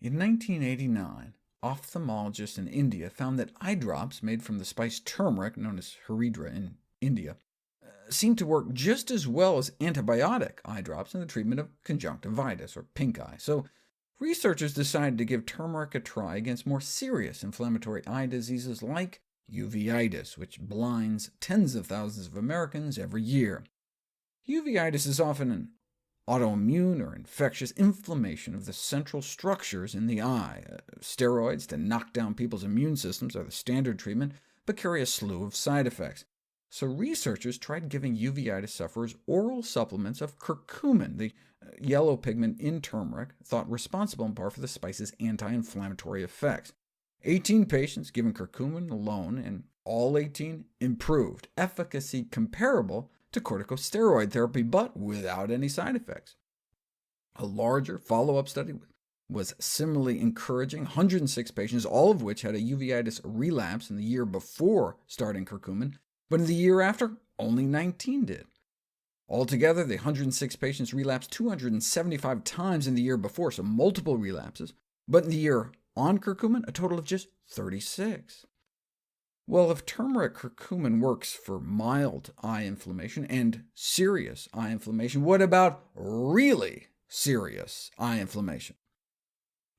In 1989, ophthalmologists in India found that eye drops made from the spice turmeric, known as Haridra in India, seemed to work just as well as antibiotic eye drops in the treatment of conjunctivitis, or pink eye. So researchers decided to give turmeric a try against more serious inflammatory eye diseases like uveitis, which blinds tens of thousands of Americans every year. Uveitis is often an autoimmune or infectious inflammation of the central structures in the eye. Steroids to knock down people's immune systems are the standard treatment, but carry a slew of side effects. So researchers tried giving uveitis sufferers oral supplements of curcumin, the yellow pigment in turmeric, thought responsible in part for the spice's anti-inflammatory effects. 18 patients given curcumin alone, and all 18 improved, efficacy comparable to corticosteroid therapy, but without any side effects. A larger follow-up study was similarly encouraging. 106 patients, all of which had a uveitis relapse in the year before starting curcumin, but in the year after, only 19 did. Altogether, the 106 patients relapsed 275 times in the year before, so multiple relapses, but in the year on curcumin, a total of just 36. Well, if turmeric curcumin works for mild eye inflammation and serious eye inflammation, what about really serious eye inflammation?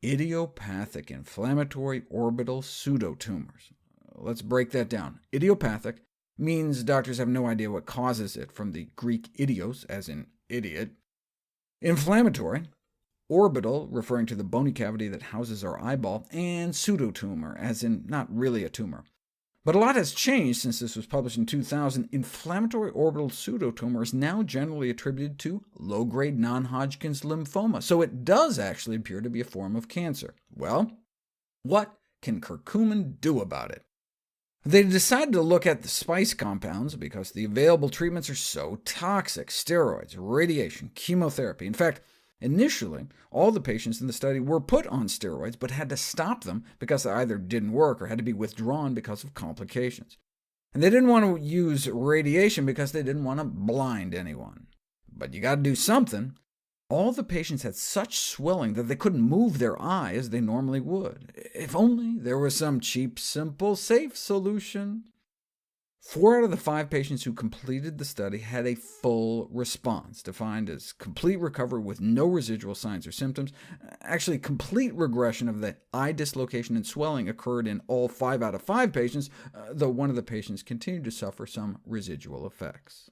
Idiopathic inflammatory orbital pseudotumors. Let's break that down. Idiopathic means doctors have no idea what causes it, from the Greek idios, as in idiot. Inflammatory, orbital, referring to the bony cavity that houses our eyeball, and pseudotumor, as in not really a tumor. But a lot has changed since this was published in 2000. Inflammatory orbital pseudotumor is now generally attributed to low-grade non-Hodgkin's lymphoma, so it does actually appear to be a form of cancer. Well, what can curcumin do about it? They decided to look at the spice compounds because the available treatments are so toxic: steroids, radiation, chemotherapy. In fact, initially, all the patients in the study were put on steroids, but had to stop them because they either didn't work or had to be withdrawn because of complications. And they didn't want to use radiation because they didn't want to blind anyone. But you got to do something. All the patients had such swelling that they couldn't move their eye as they normally would. If only there was some cheap, simple, safe solution. 4 out of the 5 patients who completed the study had a full response, defined as complete recovery with no residual signs or symptoms. Actually, complete regression of the eye dislocation and swelling occurred in all 5 out of 5 patients, though one of the patients continued to suffer some residual effects.